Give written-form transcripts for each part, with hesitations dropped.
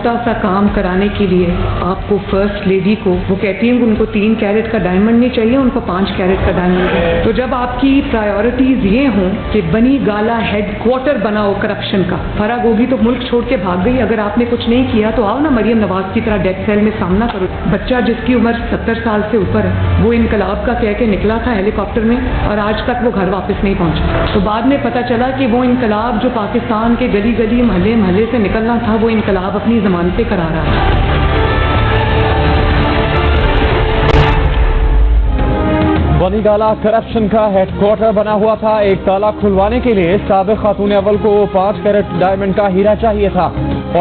چھوٹا سا کام کرانے کے لیے آپ کو فرسٹ لیڈی کو وہ کہتی ہیں کہ ان کو 3 کیرٹ کا ڈائمنڈ نہیں چاہیے، ان کو 5 کیرٹ کا ڈائمنڈ. تو جب آپ کی پرائیورٹیز یہ ہوں کہ بنی گالا ہیڈ کوارٹر بناؤ کرپشن کا، فرا گوگی تو ملک چھوڑ کے بھاگ گئی. اگر آپ نے کچھ نہیں کیا تو آؤ نا مریم نواز کی طرح ڈیتھ سیل میں سامنا کرو. بچہ جس کی عمر 70 سال سے اوپر ہے وہ انقلاب کا کہہ کے نکلا تھا ہیلی کاپٹر میں اور آج تک وہ گھر واپس نہیں پہنچا. تو بعد میں پتہ چلا کہ وہ انقلاب جو پاکستان کے گلی گلی محلے محلے سے نکلنا تھا وہ انقلاب اپنی زبان پہ کرا رہا ہے. بنی گالا کرپشن کا ہیڈ کوارٹر بنا ہوا تھا. ایک تالا کھلوانے کے لیے سابق خاتون اول کو 5 کیرٹ ڈائمنڈ کا ہیرا چاہیے تھا.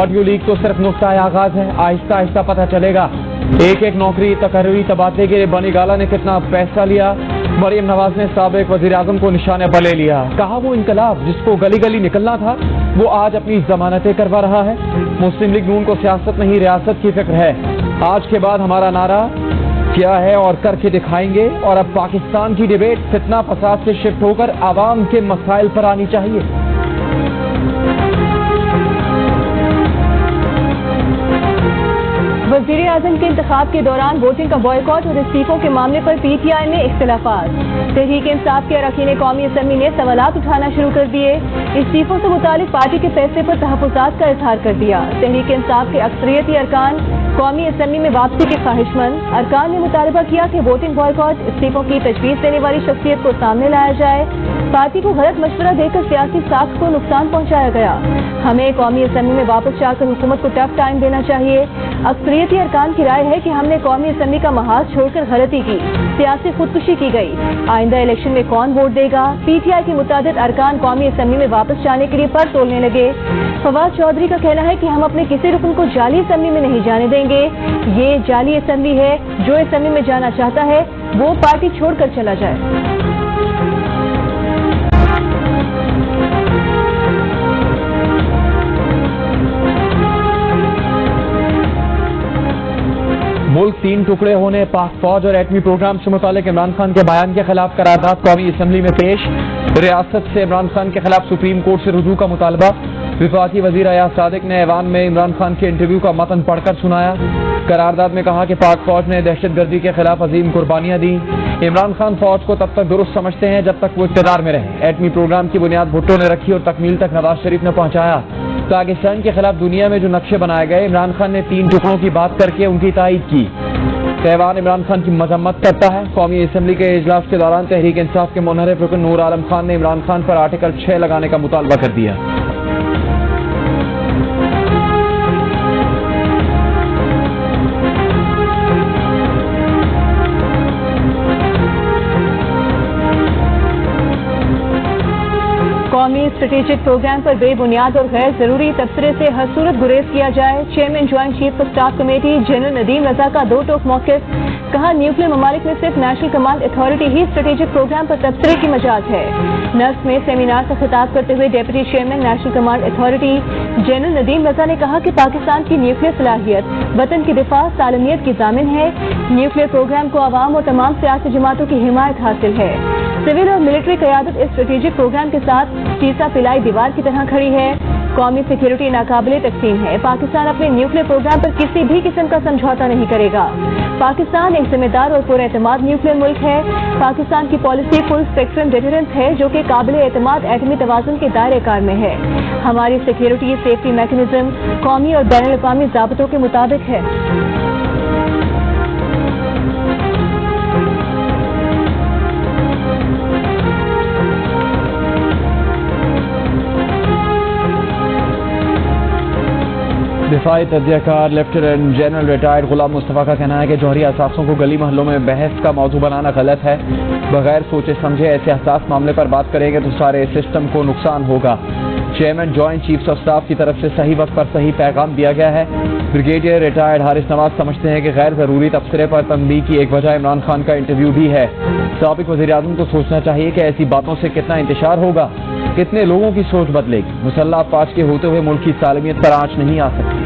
آڈیو لیک تو صرف نقطہ آغاز ہے، آہستہ آہستہ پتہ چلے گا ایک ایک نوکری تقرری تبادلے کے لیے بنی گالا نے کتنا پیسہ لیا. مریم نواز نے سابق وزیر اعظم کو نشانے پر لے لیا. کہا وہ انقلاب جس کو گلی گلی نکلنا تھا وہ آج اپنی ضمانتیں کروا رہا ہے. مسلم لیگ نون کو سیاست نہیں ریاست کی فکر ہے. آج کے بعد ہمارا نعرہ کیا ہے اور کر کے دکھائیں گے. اور اب پاکستان کی ڈیبیٹ فتنہ فساد سے شفٹ ہو کر عوام کے مسائل پر آنی چاہیے. وزیر اعظم کے انتخاب کے دوران ووٹنگ کا بائیکاٹ اور استعفوں کے معاملے پر پی ٹی آئی میں اختلافات. تحریک انصاف کے اراکین قومی اسمبلی نے سوالات اٹھانا شروع کر دیے. استعفوں سے متعلق پارٹی کے فیصلے پر تحفظات کا اظہار کر دیا. تحریک انصاف کے اکثریتی ارکان قومی اسمبلی میں واپسی کے خواہش مند ارکان نے مطالبہ کیا کہ ووٹنگ بائیکاٹ استعفوں کی تجویز دینے والی شخصیت کو سامنے لایا جائے. پارٹی کو غلط مشورہ دے کر سیاسی ساکھ کو نقصان پہنچایا گیا. ہمیں قومی اسمبلی میں واپس جا کر حکومت کو ٹف ٹائم دینا چاہیے. اکثریتی ارکان کی رائے ہے کہ ہم نے قومی اسمبلی کا محاذ چھوڑ کر غلطی کی، سیاسی خودکشی کی گئی. آئندہ الیکشن میں کون vote they God? P T I کے متعدد ارکان قومی اسمبلی میں واپس جانے کے لیے پر تولنے لگے. فواد چودھری کا کہنا ہے کہ ہم اپنے کسی رکن کو جعلی اسمبلی میں نہیں جانے دیں گے. یہ جعلی اسمبلی ہے، جو اسمبلی میں جانا چاہتا ہے وہ پارٹی چھوڑ کر چلا جائے. ملک 3 ٹکڑے ہونے، پاک فوج اور ایٹمی پروگرام سے متعلق عمران خان کے بیان کے خلاف قرارداد قومی اسمبلی میں پیش. ریاست سے عمران خان کے خلاف سپریم کورٹ سے رجوع کا مطالبہ. وفاقی وزیر ایاز صادق نے ایوان میں عمران خان کے انٹرویو کا متن پڑھ کر سنایا. قرارداد میں کہا کہ پاک فوج نے دہشت گردی کے خلاف عظیم قربانیاں دیں. عمران خان فوج کو تب تک درست سمجھتے ہیں جب تک وہ اقتدار میں رہے. ایٹمی پروگرام کی بنیاد بھٹو نے رکھی اور تکمیل تک نواز شریف نے پہنچایا. پاکستان کے خلاف دنیا میں جو نقشے بنائے گئے عمران خان نے 3 ٹکڑوں کی بات کر کے ان کی تائید کی. ایوان عمران خان کی مذمت کرتا ہے. قومی اسمبلی کے اجلاس کے دوران تحریک انصاف کے منحرف رکن نور عالم خان نے عمران خان پر آرٹیکل 6 لگانے کا مطالبہ کر دیا. قومی اسٹریٹجک پروگرام پر بے بنیاد اور غیر ضروری تبصرے سے ہر صورت گریز کیا جائے. Chairman joint chief of staff committee general Nadeem Raza کا 2 ٹوک موقف. کہا نیوکلیر ممالک میں صرف نیشنل کمانڈ اتھارٹی ہی اسٹریٹجک پروگرام پر تبصرے کی مجاز ہے. نرس میں سیمینار سے خطاب کرتے ہوئے deputy chairman national command authority general Nadeem Raza نے کہا کہ پاکستان کی نیوکلیر صلاحیت وطن کی دفاع سالمیت کی ضامن ہے. نیوکلیر پروگرام کو عوام اور تمام سیاسی جماعتوں کی حمایت حاصل ہے. سول اور ملٹری قیادت اس اسٹریٹجک پروگرام کے ساتھ سیسا پلائی دیوار کی طرح کھڑی ہے. قومی سیکیورٹی ناقابل تقسیم ہے. پاکستان اپنے نیوکلیر پروگرام پر کسی بھی قسم کا سمجھوتا نہیں کرے گا. پاکستان ایک ذمہ دار اور پر اعتماد نیوکلیر ملک ہے. پاکستان کی پالیسی فل اسپیکٹرم ڈیٹرنس ہے جو کہ قابل اعتماد ایٹمی توازن کے دائرے کار میں ہے. ہماری سیکیورٹی سیفٹی میکانزم قومی اور بین الاقوامی ضابطوں کے مطابق ہے. دفاعی تجزیہ کار lieutenant general retired Ghulam Mustafa کا کہنا ہے کہ جوہری اثاثوں کو گلی محلوں میں بحث کا موضوع بنانا غلط ہے. بغیر سوچے سمجھے ایسے حساس معاملے پر بات کریں گے تو سارے سسٹم کو نقصان ہوگا. Chairman joint chiefs of staff کی طرف سے صحیح وقت پر صحیح پیغام دیا گیا ہے. بریگیڈیئر ریٹائرڈ حارث نواز سمجھتے ہیں کہ غیر ضروری تبصرے پر تنبیہ کی ایک وجہ عمران خان کا انٹرویو بھی ہے. سابق وزیر اعظم کو سوچنا چاہیے کہ ایسی باتوں سے کتنا انتشار ہوگا، کتنے لوگوں کی سوچ بدلے گی. مسلح افواج کے ہوتے ہوئے ملک کی سالمیت پر آنچ نہیں آ سکتی.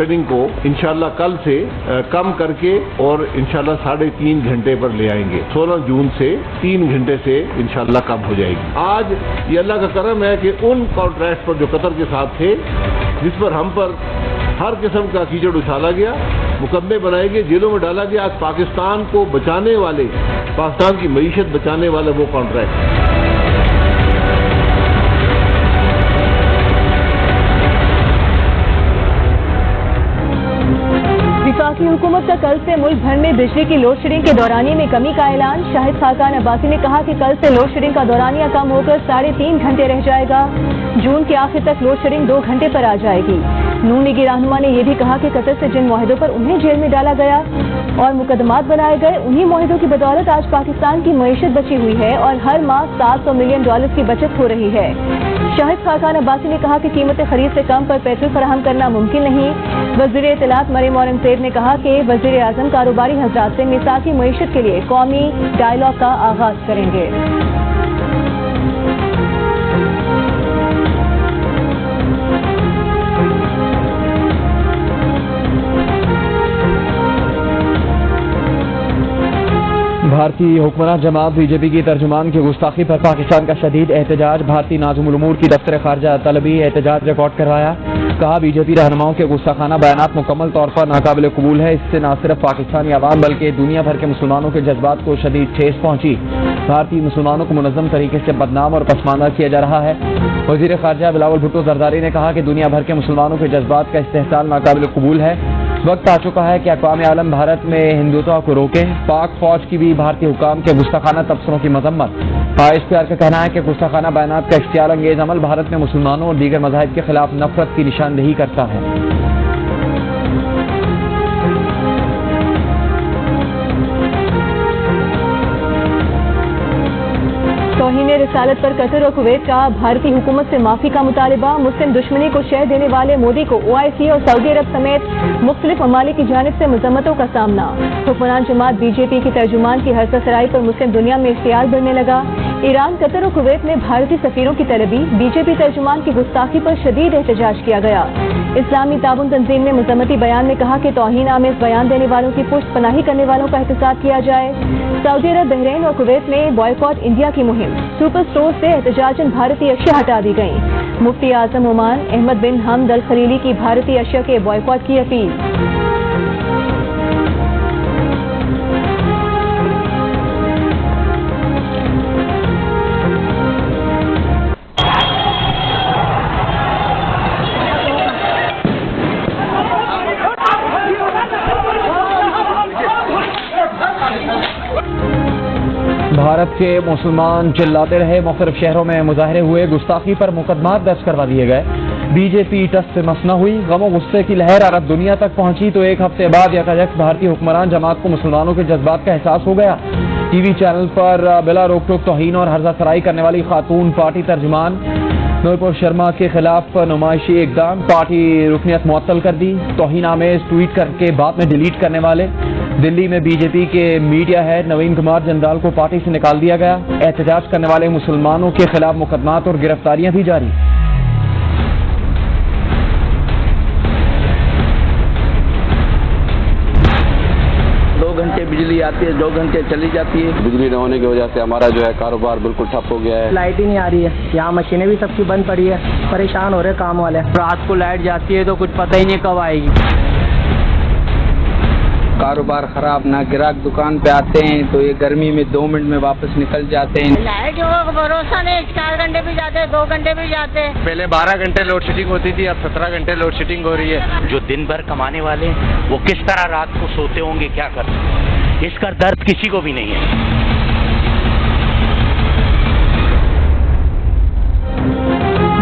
शेडिंग को इंशाल्लाह कल से कम करके और इंशाल्लाह 3.5 घंटे पर ले आएंगे। 16 जून से 3 घंटे से इंशाल्लाह कम हो जाएगी। आज ये अल्लाह का करम है कि उन कॉन्ट्रैक्ट पर जो कतर के साथ थे, जिस पर हम पर हर किस्म का कीचड़ उछाला गया, मुकदमे बनाए गए, जेलों में डाला गया, आज पाकिस्तान को बचाने वाले, पाकिस्तान की मईशत बचाने वाले वो कॉन्ट्रैक्ट। वफाकी हुकूमत का कल से मुल्क भर में बिजली की लोड शेडिंग के दौरानिए में कमी का ऐलान। शाहिद खाकान अब्बासी ने कहा कि कल से लोड शेडिंग का दौरानिया कम होकर 3.5 घंटे रह जाएगा। जून के आखिर तक लोड शेडिंग 2 घंटे पर आ जाएगी। नून लीगी रहनुमा ने यह भी कहा कि कतर से जिन मुआहिदों पर उन्हें जेल में डाला गया और मुकदमात बनाए गए, उन्हीं मुआहिदों की बदौलत आज पाकिस्तान की मईशत बची हुई है और हर माह $700 मिलियन की बचत हो रही है। शाहिद खाकान अब्बासी ने कहा कि कीमतें खरीद से कम पर पेट्रोल फराहम करना मुमकिन नहीं। वज़ीर इत्तलात मरियम औरंगज़ेब ने कहा कि वज़ीर आज़म कारोबारी हज़रात से मिसाकी मईशत के लिए कौमी डायलॉग का आगाज करेंगे। भारतीय हुक्मरान जमात बीजेपी की तर्जुमान की गुस्ताखी पर पाकिस्तान का शदीद एहतजाज। भारतीय नाज़िमुल उमूर की दफ्तर खारजा तलबी एहतजाज रिकॉर्ड करवाया। कहा बीजेपी रहनुमाओं के गुस्ताखाना बयानात मुकम्मल तौर पर नाकाबिल कबूल है। इससे न सिर्फ पाकिस्तानी आवाम बल्कि दुनिया भर के मुसलमानों के जज्बात को शदीद ठेस पहुंची। भारतीय मुसलमानों को मुनज़्ज़म तरीके से बदनाम और पसमानदा किया जा रहा है। वज़ीर ख़ारजा बिलावल भुट्टो ज़रदारी ने कहा कि दुनिया भर के मुसलमानों के जज्बात का इस्तेहसाल नाकाबिल कबूल है। वक्त आ चुका है कि अक़वाम आलम भारत में हिंदुत्व को रोके। पाक फौज की भी भारतीय हुकाम के गुस्ताखाना तबसरों की मजम्मत। ISPR का कहना है कि गुस्ताखाना बयानात का इख्तियार अंगेज अमल भारत में मुसलमानों और दीगर मज़ाहिब के खिलाफ नफरत की निशानदेही करता है। तौहीन रिसालत पर कतर और कुवैत का भारतीय हुकूमत से माफी का मुतालिबा। मुस्लिम दुश्मनी को शह देने वाले मोदी को OIC और सऊदी अरब समेत मुख्तलिफ ममालिक की जानिब से मजम्मतों का सामना। हुक्मरान जमात BJP की तर्जुमान की हरसा सराई पर मुस्लिम दुनिया में इख्तियार बढ़ने लगा। ईरान, कतर और कुवैत में भारतीय सफीरों की तलबी। BJP तर्जुमान की गुस्ताखी पर शदीद एहतजाज किया गया। इस्लामी ताबुन तंजीम ने मुज़म्मती बयान में कहा कि तौहीन आमेज़ बयान देने वालों की पुष्ट पनाही करने वालों का एहतसाब किया जाए। सऊदी अरब, बहरीन और कुवैत में बॉयकॉट इंडिया की मुहिम। सुपर स्टोर से एहतजाजन भारतीय अशिया हटा दी गई। मुफ्ती आजम ओमान अहमद बिन हमद अल खलीली की भारतीय अशिया के बॉयकॉट की अपील। भारत के मुसलमान चिल्लाते रहे। मुख्तलिफ शहरों में मुजाहरे हुए। गुस्ताखी पर मुकदमात दर्ज करवा दिए गए। BJP टस से मस न हुई। गम और गुस्से की लहर अरब दुनिया तक पहुंची तो एक हफ्ते बाद यकायक भारतीय हुक्मरान जमात को मुसलमानों के जज्बात का एहसास हो गया। TV चैनल पर बिला रोक टोक तौहीन और हर्जा सराई करने वाली खातून पार्टी तर्जुमान नूरपुर शर्मा के खिलाफ नुमाइशी इकदाम। पार्टी रुकनियत मुअत्तल कर दी। तौहीन आमेज ट्वीट करके बाद में डिलीट करने वाले। दिल्ली में BJP के मीडिया हेड नवीन कुमार जंदाल को पार्टी से निकाल दिया गया। एहतजाज करने वाले मुसलमानों के खिलाफ मुकदमात और गिरफ्तारियां भी जारी। 2 घंटे बिजली आती है, 2 घंटे चली जाती है। बिजली न होने की वजह से हमारा जो है कारोबार बिल्कुल ठप हो गया है। लाइट ही नहीं आ रही है। यहाँ मशीनें भी सबकी बंद पड़ी है। परेशान हो रहे काम वाले। रात को लाइट जाती है तो कुछ पता ही नहीं कब आएगी। कारोबार खराब, ना ग्राहक दुकान पे आते हैं तो ये गर्मी में 2 मिनट में वापस निकल जाते हैं। लाइट का भरोसा नहीं, 4 घंटे भी जाते हैं, 2 घंटे भी जाते हैं। पहले 12 घंटे लोड शेडिंग होती थी, अब 17 घंटे लोड शेडिंग हो रही है। जो दिन भर कमाने वाले हैं वो किस तरह रात को सोते होंगे, क्या करते हैं, इसका दर्द किसी को भी नहीं है।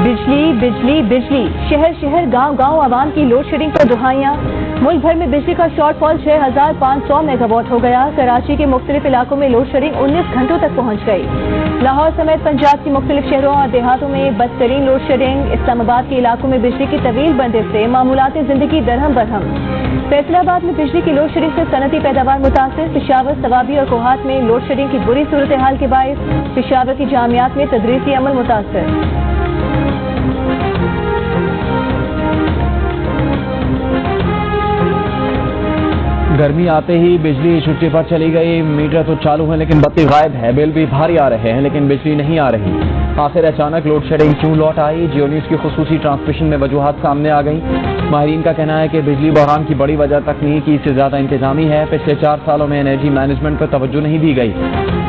बिजली बिजली बिजली, शहर शहर गांव गांव आवाम की लोड शेडिंग पर दुहाइयां। मुल्क भर में बिजली का शॉर्टफॉल 6500 मेगावाट हो गया। कराची के मुख्तलिफ इलाकों में लोड शेडिंग 19 घंटों तक पहुंच गई। लाहौर समेत पंजाब के मुख्तलिफ शहरों और देहातों में बदतरीन लोड शेडिंग। इस्लामाबाद के इलाकों में बिजली की तवील बंदिश से मामूलाती जिंदगी दरहम बरहम। फैसलाबाद में बिजली की लोड शेडिंग से सनती पैदावार मुतासिर। पेशावर, सवाबी और कोहात में लोड शेडिंग की बुरी सूरत हाल के बायस पेशावर की जामियात में तदरीसी अमल मुतासिर। गर्मी आते ही बिजली छुट्टी पर चली गई। मीटर तो चालू है लेकिन बत्ती गायब है। बिल भी भारी आ रहे हैं लेकिन बिजली नहीं आ रही। आखिर अचानक लोड शेडिंग क्यों लौट आई? जियो न्यूज की खुसूसी ट्रांसमिशन में वजूहात सामने आ गई। माहिरीन का कहना है कि बिजली बहरान की बड़ी वजह तकनीकी से ज्यादा इंतजामी है। पिछले 4 सालों में एनर्जी मैनेजमेंट पर तवज्जो नहीं दी गई।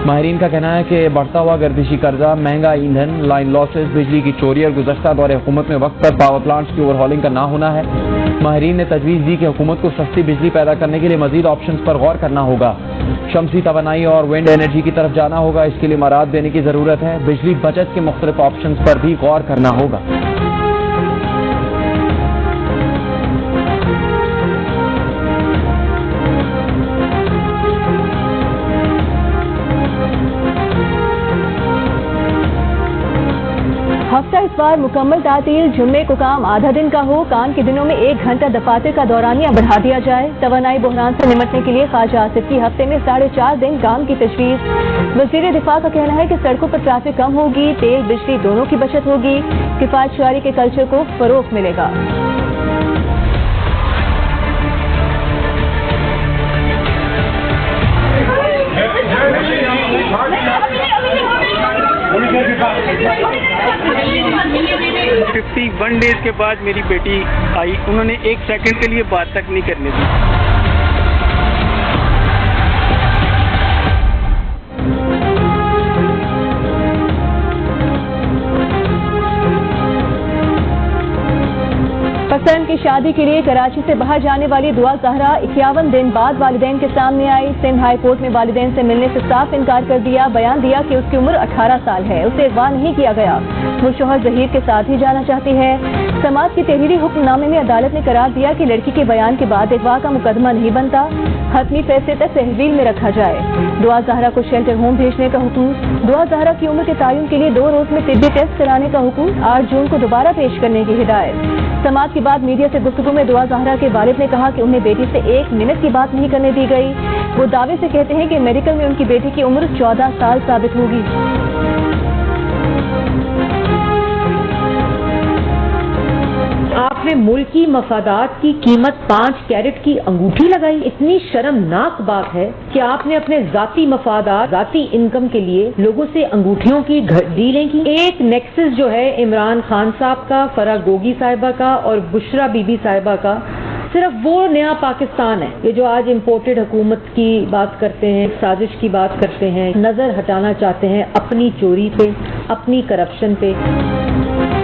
माहिरीन का कहना है कि बढ़ता हुआ गर्दिशी कर्जा, महंगा ईंधन, लाइन लॉसेस, बिजली की चोरी और गुज़श्ता दौरे हुकूमत में वक्त पर पावर प्लांट्स की ओवरहॉलिंग का ना होना है। माहिरीन ने तजवीज़ दी कि हुकूमत को सस्ती बिजली पैदा करने के लिए मजीद ऑप्शंस पर गौर करना होगा। शमसी तवानाई और विंड एनर्जी की तरफ जाना होगा। इसके लिए मराद देने की ज़रूरत है। बिजली बचत के मुख्तलिफ ऑप्शंस पर भी गौर करना होगा। हफ्ता इस बार मुकम्मल तातील, जुम्मे को काम आधा दिन का हो। काम के दिनों में 1 घंटा दफातर का दौरानिया बढ़ा दिया जाए। तवानाई बहरान से निमटने के लिए ख्वाजा आसिफ की हफ्ते में 4.5 दिन काम की तजवीज़। वज़ीर दिफा का कहना है कि सड़कों पर ट्रैफिक कम होगी, तेल बिजली दोनों की बचत होगी, किफायत शुमारी के कल्चर को फरोग मिलेगा। फिफ्टी 1 डेज के बाद मेरी बेटी आई, उन्होंने 1 सेकंड के लिए बात तक नहीं करने दी। फसलन की शादी के लिए कराची से बाहर जाने वाली दुआ ज़हरा 51 दिन बाद वालिदैन के सामने आई। सिंध हाई कोर्ट में वालिदैन से मिलने से साफ इनकार कर दिया। बयान दिया कि उसकी उम्र 18 साल है, उसे अगवा नहीं किया गया, वो शोहर जहीर के साथ ही जाना चाहती है। समाज की तहरीरी हुक्मनामे में अदालत ने करार दिया कि लड़की के बयान के बाद अगवा का मुकदमा नहीं बनता, हतमी फैसले तक तहवील में रखा जाए। दुआ ज़हरा को शेल्टर होम भेजने का हुक्म। दुआ ज़हरा की उम्र के तयन के लिए 2 रोज में तिब्बी टेस्ट कराने का हुक्म। 8 जून को दोबारा पेश करने की हिदायत। समाज के बाद मीडिया से गुफ्तगू में दुआ ज़हरा के वालिद ने कहा कि उन्हें बेटी से 1 मिनट की बात नहीं करने दी गई। वो दावे से कहते हैं कि मेडिकल में उनकी बेटी की उम्र 14 साल साबित होगी। आपने मुल्की मफादात की कीमत 5 कैरेट की अंगूठी लगाई। इतनी शर्मनाक बात है कि आपने अपने जाती मफादात, जाती इनकम के लिए लोगों से अंगूठियों की डीलें की। एक नेक्सस जो है इमरान खान साहब का, फराह गोगी साहिबा का और बुशरा बीबी साहिबा का, सिर्फ वो नया पाकिस्तान है। ये जो आज इम्पोर्टेड हुकूमत की बात करते हैं, साजिश की बात करते हैं, नजर हटाना चाहते हैं अपनी चोरी पे, अपनी करप्शन पे।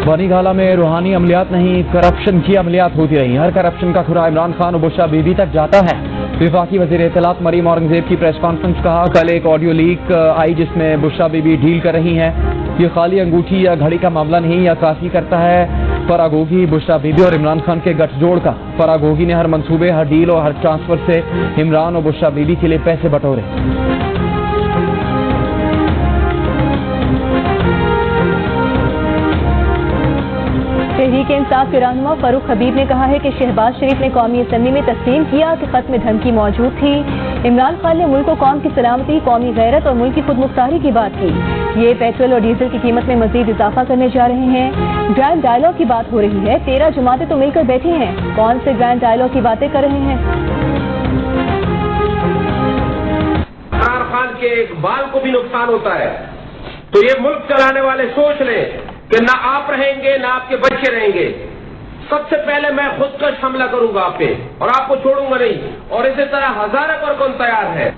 बनी गाला में रूहानी अमलियात नहीं, करप्शन की अमलियात होती रही। हर करप्शन का खुरा इमरान खान और बुशरा बीबी तक जाता है। वफाकी वज़ीर इत्तलात मरीम औरंगजेब की प्रेस कॉन्फ्रेंस। कहा कल एक ऑडियो लीक आई जिसमें बुशरा बीबी डील कर रही हैं। ये खाली अंगूठी या घड़ी का मामला नहीं, या काफी करता है फराह गोगी, बुशरा बीबी और इमरान खान के गठजोड़ का। फराह गोगी ने हर मंसूबे, हर डील और हर ट्रांसफर से इमरान और बुशरा बीबी के लिए पैसे बटोरे। तहरीक इंसाफ के रहनुमा फारूक हबीब ने कहा है कि शहबाज शरीफ ने कौमी असम्बली में तस्लीम किया कि खत में धमकी मौजूद थी। इमरान खान ने मुल्क और कौम की सलामती, कौमी गैरत और मुल्क की खुद मुख्तारी की बात की। ये पेट्रोल और डीजल की कीमत में मजीद इजाफा करने जा रहे हैं। ग्रैंड डायलॉग की बात हो रही है। 13 जमातें तो मिलकर बैठी हैं, कौन से ग्रैंड डायलॉग की बातें कर रहे हैं? इमरान खान के एक बाल को भी नुकसान होता है, तो ये मुल्क चलाने वाले सोच लें कि ना आप रहेंगे ना आपके बच्चे रहेंगे। सबसे पहले मैं खुदकश हमला करूंगा आप पे और आपको छोड़ूंगा नहीं, और इसी तरह हजारों पर कौन तैयार है।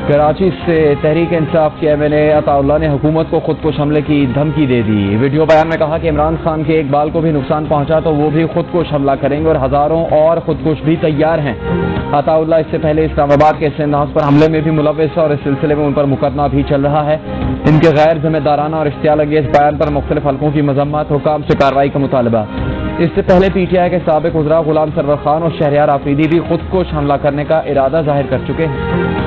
कराची से तहरीक इंसाफ के MNA अताउल्लाह ने हुकूमत को खुदकुश हमले की धमकी दे दी। वीडियो बयान में कहा कि इमरान खान के एक बाल को भी नुकसान पहुंचा तो वो भी खुदकुश हमला करेंगे और हजारों और खुदकुश भी तैयार हैं। अताउल्लाह इससे पहले इस्लामाबाद के सिंध हाउस पर हमले में भी मुलव्वस और इस सिलसिले में उन पर मुकदमा भी चल रहा है। इनके गैर जिम्मेदाराना और इश्तियाल अंगेज बयान पर मुख्तलिफ हल्कों की मजम्मत, हुकाम से कार्रवाई का मुतालबा। इससे पहले PTI के साबिक उज़रा गुलाम सरवर खान और शहरियार आफरीदी भी खुदकुश हमला करने का इरादा जाहिर कर चुके हैं।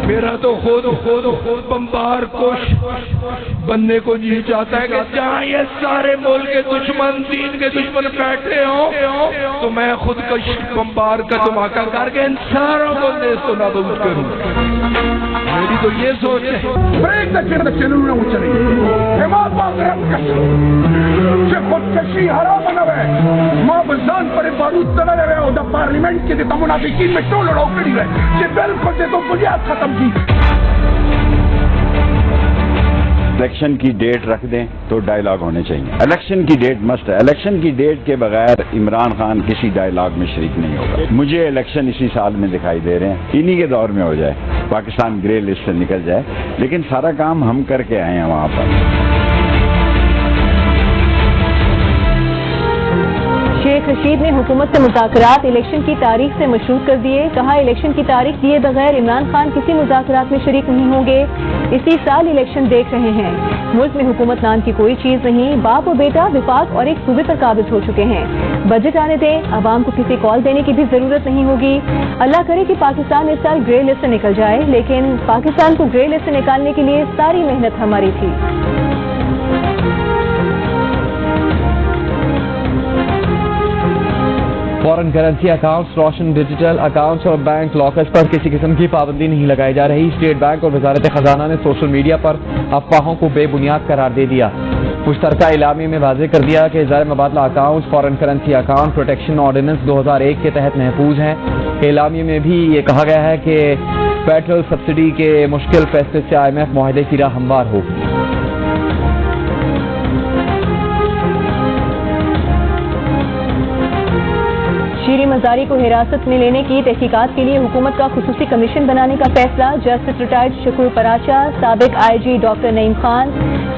मेरा तो خود بمبار کوش بننے کو جی چاہتا ہے کہ جہاں یہ سارے ملک کے دشمن دین کے دشمن بیٹھے ہوں تو میں خود کش بمبار کا دھماکہ کر کے ان ساروں کو نیست و نابود کروں. میری تو یہ سوچ ہے. بریک دکھر دکھر نہ اچھلے امام باغرم کشن سے خودکشی حرام نہ ہے. ماں بزان پر بارود تنہ رہے ہو دا پارلیمنٹ کے دیتا منافقین میں ٹول لڑاؤ کری رہے یہ بالکل دے تو بنیاد ختم کی. الیکشن کی ڈیٹ رکھ دیں تو ڈائیلاگ ہونے چاہیے. الیکشن کی ڈیٹ مسٹ ہے. الیکشن کی ڈیٹ کے بغیر عمران خان کسی ڈائیلاگ میں شریک نہیں ہوگا. مجھے الیکشن اسی سال میں دکھائی دے رہے ہیں, انہی کے دور میں ہو جائے, پاکستان گرے لسٹ سے نکل جائے, لیکن سارا کام ہم کر کے آئے ہیں وہاں پر. شیخ رشید نے حکومت سے مذاکرات الیکشن کی تاریخ سے مشروط کر دیے. کہا الیکشن کی تاریخ دیے بغیر عمران خان کسی مذاکرات میں شریک نہیں ہوں گے. اسی سال الیکشن دیکھ رہے ہیں. ملک میں حکومت نام کی کوئی چیز نہیں. باپ و بیٹا وفاق اور ایک صوبے پر قابض ہو چکے ہیں. بجٹ آنے دیں, عوام کو کسی کال دینے کی بھی ضرورت نہیں ہوگی. اللہ کرے کہ پاکستان اس سال گرے لسٹ سے نکل جائے, لیکن پاکستان کو گرے لسٹ سے نکالنے کے لیے ساری محنت ہماری تھی. فورن کرنسی اکاؤنٹس, روشن ڈیجیٹل اکاؤنٹس اور بینک لاکرز پر کسی قسم کی پابندی نہیں لگائی جا رہی. اسٹیٹ بینک اور وزارت خزانہ نے سوشل میڈیا پر افواہوں کو بے بنیاد قرار دے دیا. مشترکہ اعلامیے میں واضح کر دیا کہ زیر مبادلہ accounts foreign currency account protection ordinance 2001 کے تحت محفوظ ہیں. اعلامیے میں بھی یہ کہا گیا ہے کہ پیٹرول سبسڈی کے مشکل فیصلے سے IMF معاہدے کی راہ ہموار ہوگی. شیریں مزاری کو حراست میں لینے کی تحقیقات کے لیے حکومت کا خصوصی کمیشن بنانے کا فیصلہ. جسٹس ریٹائرڈ شکور پراچا, سابق IG ڈاکٹر نعیم خان,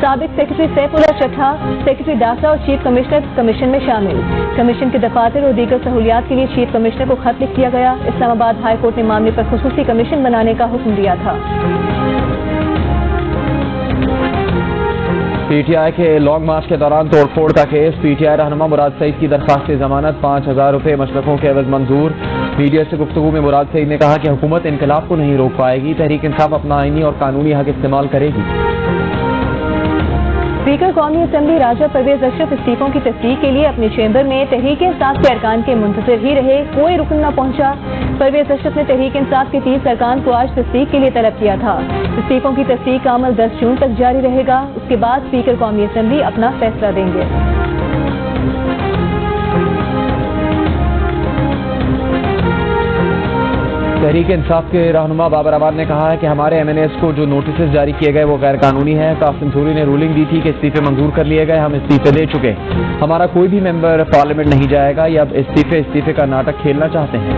سابق secretary Saif Ullah چٹھا, secretary doctor اور چیف کمشنر کمیشن میں شامل. کمیشن کے دفاتر اور دیگر سہولیات کے لیے چیف کمشنر کو خط لکھ دیا گیا. اسلام آباد ہائی کورٹ نے معاملے پر خصوصی کمیشن بنانے کا حکم دیا تھا. PTI کے لانگ مارچ کے دوران توڑ پھوڑ کا کیس. PTI رہنما مراد سعید کی درخواست ضمانت 5,000 روپے مشرفوں کے عوض منظور. میڈیا سے گفتگو میں مراد سعید نے کہا کہ حکومت انقلاب کو نہیں روک پائے گی. تحریک انصاف اپنا آئینی اور قانونی حق استعمال کرے گی. اسپیکر قومی اسمبلی راجہ پرویز اشرف استعفوں کی تصدیق کے لیے اپنے چیمبر میں تحریک انصاف کے ارکان کے منتظر ہی رہے. کوئی رکن نہ پہنچا. پرویز اشرف نے تحریک انصاف کے 30 ارکان کو آج تصدیق کے لیے طلب کیا تھا. استعفوں کی تصدیق کا عمل 10 جون تک جاری رہے گا. اس کے بعد اسپیکر قومی اسمبلی اپنا فیصلہ دیں گے. تحریک انصاف کے رہنما بابر احمد نے کہا ہے کہ ہمارے MNAs کو جو نوٹسز جاری کیے گئے وہ غیر قانونی ہے. قاسم سوری نے رولنگ دی تھی کہ استعفے منظور کر لیے گئے. ہم استعفے دے چکے. ہمارا کوئی بھی ممبر پارلیمنٹ نہیں جائے گا. یہ اب استعفے کا ناٹک کھیلنا چاہتے ہیں.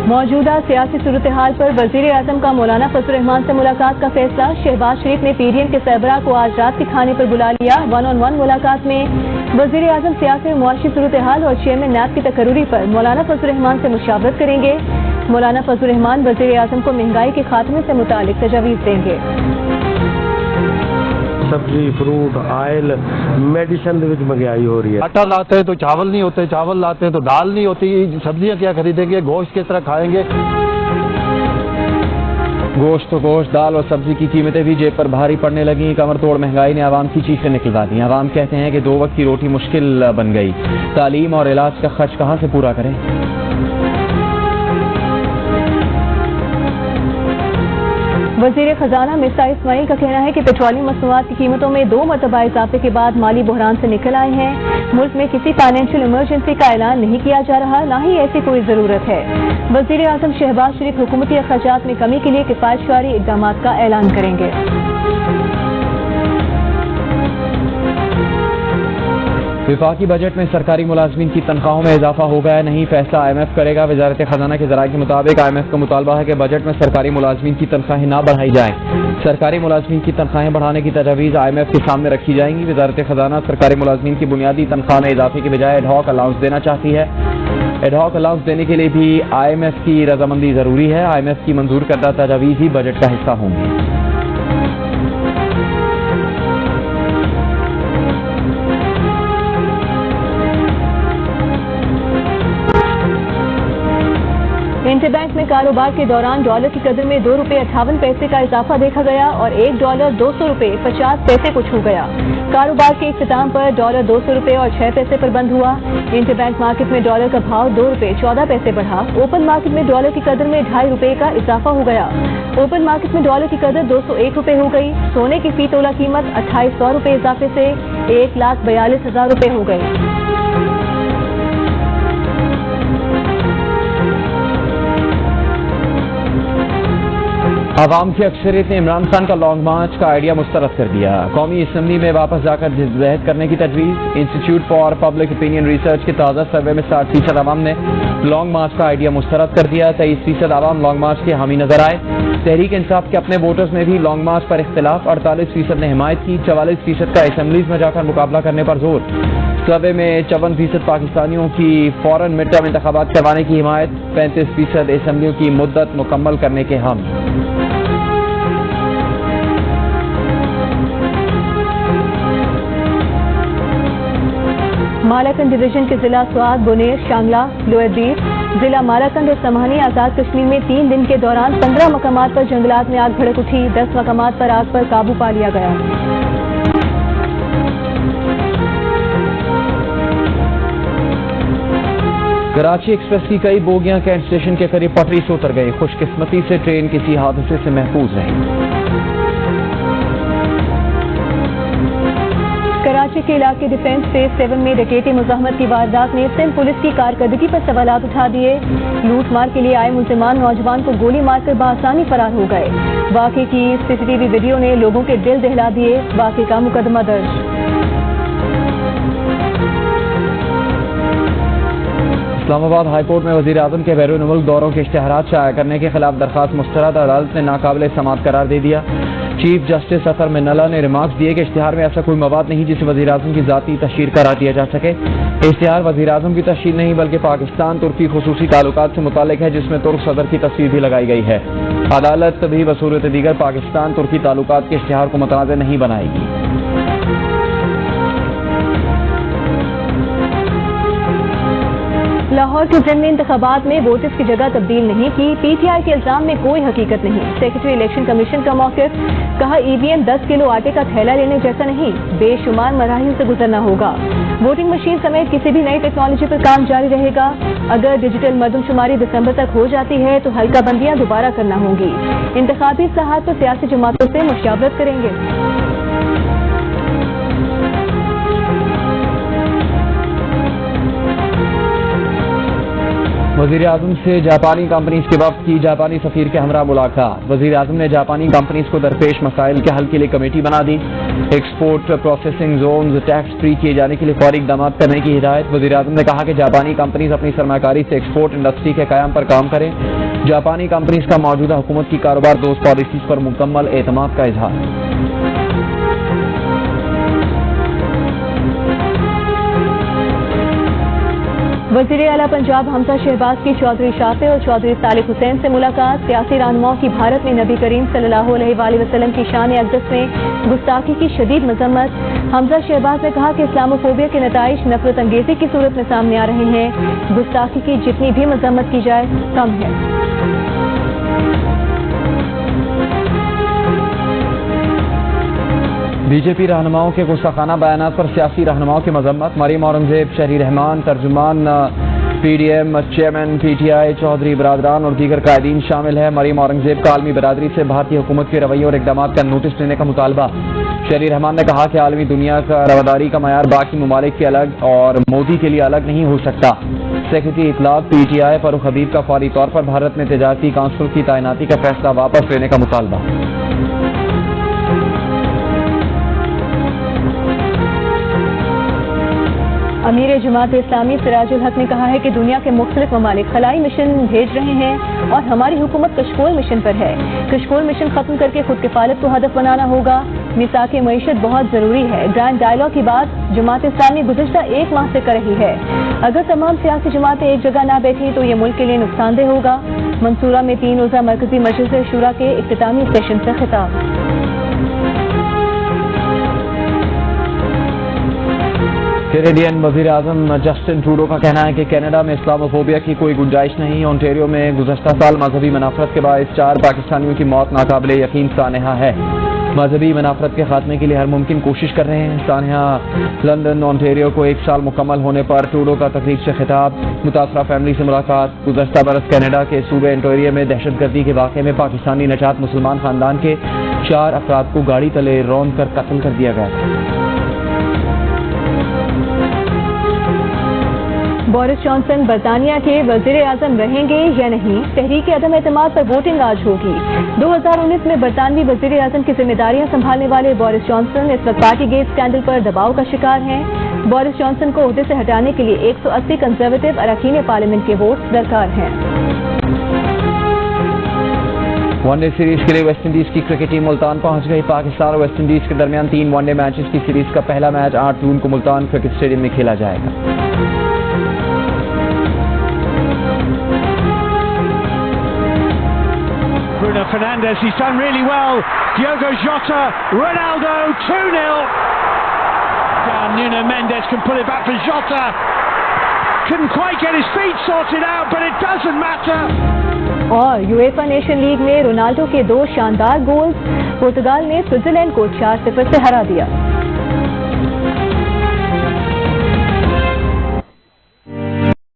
موجودہ سیاسی صورتحال پر وزیر اعظم کا مولانا فضل الرحمان سے ملاقات کا فیصلہ. شہباز شریف نے PDM کے سربراہ کو آج رات کے کھانے پر بلا لیا. 1-on-1 ملاقات میں وزیر اعظم سیاسی اور معاشی صورتحال اور چیئرمین نیب کی تقرری پر مولانا فضل الرحمان سے مشاورت کریں گے. مولانا فضل الرحمان وزیر اعظم کو مہنگائی کے خاتمے سے متعلق تجاویز دیں گے. سبزی فروٹ آئل میڈیسن مہنگائی ہو رہی ہے. آٹا لاتے ہیں تو چاول نہیں ہوتے, چاول لاتے ہیں تو دال نہیں ہوتی. سبزیاں کیا خریدیں گے, گوشت کس طرح کھائیں گے. گوشت تو گوشت, دال اور سبزی کی قیمتیں بھی جیب پر بھاری پڑنے لگیں. کمر توڑ مہنگائی نے عوام کی چیخیں نکلوا دی. عوام کہتے ہیں کہ 2 وقت کی روٹی مشکل بن گئی. تعلیم اور علاج کا خرچ کہاں سے پورا کریں. وزیر خزانہ مرزا اسماعیل کا کہنا ہے کہ پیٹرولیم مصنوعات کی قیمتوں میں 2 مرتبہ اضافے کے بعد مالی بحران سے نکل آئے ہیں. ملک میں کسی فائنینشیل ایمرجنسی کا اعلان نہیں کیا جا رہا, نہ ہی ایسی کوئی ضرورت ہے. وزیر اعظم شہباز شریف حکومتی اخراجات میں کمی کے لیے کفایت کاری اقدامات کا اعلان کریں گے. وفاقی بجٹ میں سرکاری ملازمین کی تنخواہوں میں اضافہ ہو گیا نہیں. فیصلہ IMF کرے گا. وزارت خزانہ کے ذرائع کے مطابق IMF کا مطالبہ ہے کہ بجٹ میں سرکاری ملازمین کی تنخواہیں نہ بڑھائی جائیں. سرکاری ملازمین کی تنخواہیں بڑھانے کی تجاویز IMF کے سامنے رکھی جائیں گی. وزارت خزانہ سرکاری ملازمین کی بنیادی تنخواہ میں اضافے کی بجائے ایڈ ہاک الاؤنس دینا چاہتی ہے. ایڈ ہاک الاؤنس دینے کے لیے بھی IMF کی رضامندی ضروری ہے. IMF کی منظور کردہ تجاویز ہی بجٹ کا حصہ ہوں گی. इंटर बैंक में कारोबार के दौरान डॉलर की कदर में ₹2.58 का इजाफा देखा गया और $1 ₹200.50 को छू गया। कारोबार के इख्तिताम पर डॉलर ₹200.06 पर बंद हुआ। इंटर बैंक मार्केट में डॉलर का भाव ₹2.14 बढ़ा। ओपन मार्केट में डॉलर की कदर में ₹2.50 का इजाफा हो गया। ओपन मार्केट में डॉलर की कदर ₹201 हो गई। सोने की फी तोला कीमत ₹2800 इजाफे से ₹1,42,000 हो गई। आवाम की अक्सरियत ने इमरान खान का लॉन्ग मार्च का आइडिया मुस्तरद कर दिया। कौमी असम्बली में वापस जाकर जद्दोजहद करने की तजवीज़। Institute for public opinion research के ताज़ा सर्वे में 60% आवाम ने लॉन्ग मार्च का आइडिया मुस्तरद कर दिया। 23% आवाम लॉन्ग मार्च के हामी नजर आए। तहरीक इंसाफ के अपने वोटर्स में भी लॉन्ग मार्च पर इख्तिलाफ। 48% ने हिमायत की। 44% का असम्बलीज में जाकर मुकाबला करने पर जोर। सर्वे में 54% पाकिस्तानियों की फौरन मिड टर्म इंतखाबात करवाने की हिमायत। 35% असम्बलियों की मुद्दत मुकम्मल करने के हम। मालाकंद डिवीजन के जिला स्वाद, बुनेर, शांगला, लोअरदीर, जिला मालाकंद और समानी आजाद कश्मीर में 3 दिन के दौरान 15 मकामात पर जंगलात में आग भड़क उठी। 10 मकामात पर आग पर काबू पा लिया गया। कराची एक्सप्रेस की कई बोगियां कैंट स्टेशन के करीब पटरी से उतर गई। खुशकिस्मती से ट्रेन किसी हादसे से महफूज रही। कराची के इलाके डिफेंस फेज 7 में डकैती मुज़ाहमत की वारदात ने सिंध पुलिस की कारकर्दगी पर सवालात उठा दिए। लूट मार के लिए आए मुल्जिमान नौजवान को गोली मारकर बआसानी फरार हो गए। वाक़े की सीसीटीवी वीडियो ने लोगों के दिल दहला दिए। वाक़े का मुकदमा दर्ज। इस्लामाबाद हाई कोर्ट में वज़ीर आज़म के बैरून मुल्क दौरों के इश्तिहारात शाया करने के खिलाफ दरखास्त मुस्तरद। अदालत ने नाकाबिल समाअत करार दे दिया। चीफ जस्टिस अतर मिन्नल्ला ने रिमार्क्स दिए कि इश्तिहार में ऐसा कोई मवाद नहीं जिसे वज़ीर आज़म की ज़ाती तशहीर करार दिया जा सके। इश्तिहार वज़ीर आज़म की तशहीर नहीं बल्कि पाकिस्तान तुर्की खुसूसी ताल्लुकात से मुतालिक है, जिसमें तुर्क सदर की तस्वीर भी लगाई गई है। अदालत भी बसूरत दीगर पाकिस्तान तुर्की ताल्लुकात के इश्तिहार को मुतनाज़ नहीं बनाएगी। लाहौर के ज़िमनी इंतखाबात में वोटर्स की जगह तब्दील नहीं की। पीटीआई के इल्जाम में कोई हकीकत नहीं। सेक्रेटरी इलेक्शन कमीशन का मौक़िफ़, कहा ईवीएम 10 किलो आटे का थैला लेने जैसा नहीं, बेशुमार मराहिल से गुजरना होगा। वोटिंग मशीन समेत किसी भी नई टेक्नोलॉजी पर काम जारी रहेगा। अगर डिजिटल मरदमशुमारी दिसंबर तक हो जाती है तो हल्का बंदियां दोबारा करना होंगी। इंतखाबी इस्लाहात पर सियासी जमातों से मुशावरत करेंगे। वज़ीर आज़म से जापानी कंपनीज के वफ़द की जापानी सफ़ीर के हमरा मुलाकात। वज़ीर आज़म ने जापानी कंपनीज को दरपेश मसाइल के हल के लिए कमेटी बना दी। Export processing zones tax free किए जाने के लिए फौरी इक़दाम करने की हिदायत। वज़ीर आज़म ने कहा कि जापानी कंपनीज अपनी सरमाकारी से एक्सपोर्ट इंडस्ट्री के क़याम पर काम करें। जापानी कंपनीज का मौजूदा हुकूमत की कारोबार दोस्त पॉलिसीज पर मुकम्मल एतमाद का इजहार। वज़ीर आला पंजाब हमजा शहबाज की चौधरी शाफे और चौधरी सालिक हुसैन से मुलाकात। सियासी रहनुमाओं की भारत में नबी करीम सल्लल्लाहु अलैहि वसल्लम की शान अक़दस में गुस्ताखी की शदीद मजम्मत। हमजा शहबाज ने कहा कि इस्लामोफोबिया के नताइज नफरत अंगेजी की सूरत में सामने आ रहे हैं। गुस्ताखी की जितनी भी मजम्मत की जाए कम है। बीजेपी रहनुमाओं के गुस्ताखाना बयानात पर सियासी रहनुमाओं की मजम्मत। मरीम औरंगजेब, शहरी रहमान, तर्जुमान पीडीएम, चेयरमैन पीटीआई, चौधरी बरादरान और दीगर कायदीन शामिल है। मरीम औरंगजेब का आलमी बरादरी से भारतीय हुकूमत के रवैये और इकदाम का नोटिस लेने का मुतालबा। शहरी रहमान ने कहा कि आलमी दुनिया का रवादारी का मयार बाकी ममालिक के अलग और मोदी के लिए अलग नहीं हो सकता। सेक्रेटरी इतलाक पीटीआई फरूख हबीब का फौरी तौर पर भारत में तजारती काउंसिल की तैनाती का फैसला वापस लेने का मुतालबा। अमीर जमात इस्लामी सिराजुल हक ने कहा है कि दुनिया के मुख्तलिफ ममालिक खलाई मिशन भेज रहे हैं और हमारी हुकूमत कशकोल मिशन पर है। कशकोल मिशन खत्म करके खुद किफालत को हदफ बनाना होगा। मिसाक मईशत बहुत जरूरी है। ग्रैंड डायलॉग की बात जमात इस्लामी गुज़िश्ता 1 माह से कर रही है। अगर तमाम सियासी जमातें एक जगह ना बैठी तो ये मुल्क के लिए नुकसानदेह होगा। मंसूरा में 3 रोज़ा मरकजी मजलिस शुरा के इख्तितामी सेशन से खिताब। कैनेडियन वजीर आजम जस्टिन ट्रूडो का कहना है कि कनाडा में इस्लामोफोबिया की कोई गुंजाइश नहीं। ओंटारियो में गुज़श्ता साल मजहबी मनाफरत के बायस 4 पाकिस्तानियों की मौत नाकाबिले यकीन सानहा है। मजहबी मनाफरत के खात्मे के लिए हर मुमकिन कोशिश कर रहे हैं। सानहा लंदन ओंटारियो को 1 साल मुकम्मल होने पर ट्रूडो का तकरीब से खिताब, मुतासरा फैमिली से मुलाकात। गुज़श्ता बरस कनाडा के सूबे ओंटारियो में दहशतगर्दी के वाक़े में पाकिस्तानी नजात मुसलमान खानदान के 4 अफराद को गाड़ी तले रौंद कर कत्ल कर दिया गया। बोरिस जॉनसन बरतानिया के वजीर आजम रहेंगे या नहीं, तहरीक अदम एतमाद पर वोटिंग आज होगी। 2019 में बरतानवी वजीर आजम की जिम्मेदारियां संभालने वाले बोरिस जॉनसन इस वक्त पार्टी गेट स्कैंडल पर दबाव का शिकार हैं। बोरिस जॉनसन को ओहदे से हटाने के लिए 180 कंजर्वेटिव अरकान पार्लियामेंट के वोट दरकार हैं। वनडे सीरीज के लिए वेस्ट इंडीज की क्रिकेट टीम मुल्तान पहुंच गई। पाकिस्तान और वेस्ट इंडीज के दरमियान 3 वनडे मैचेस की सीरीज का पहला मैच 8 जून को मुल्तान क्रिकेट स्टेडियम में खेला जाएगा। Bruno Fernandes, he's done really well. Diogo Jota, Ronaldo, 2-0. Nuno Mendes can pull it back for Jota. Couldn't quite get his feet sorted out, but it doesn't matter. और UEFA nation league में Ronaldo के 2 शानदार goals, पुर्तगाल ने Switzerland को 4-0 से हरा दिया।